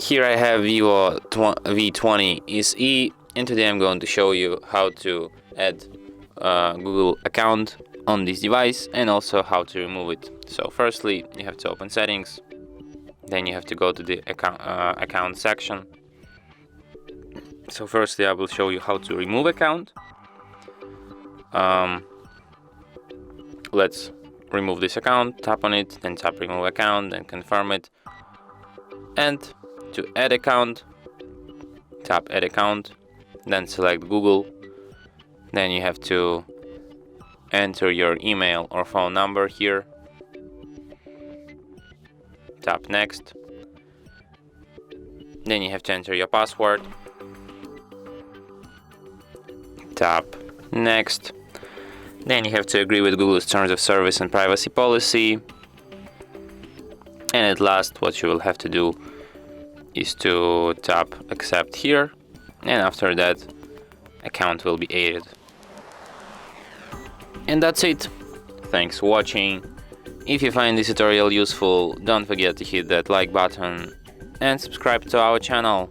Here I have VIVO V20 SE, and today I'm going to show you how to add a Google account on this device and also how to remove it. So firstly, you have to open settings, then you have to go to the account section. So firstly, I will show you how to remove account. Let's remove this account, tap on it, then tap remove account, then confirm it. And to add account, tap add account, then select Google. Then you have to enter your email or phone number here. Tap next. Then you have to enter your password. Tap next. Then you have to agree with Google's terms of service and privacy policy. And at last, what you will have to do is to tap accept here, and after that account will be added. And that's it. Thanks for watching. If you find this tutorial useful, don't forget to hit that like button and subscribe to our channel.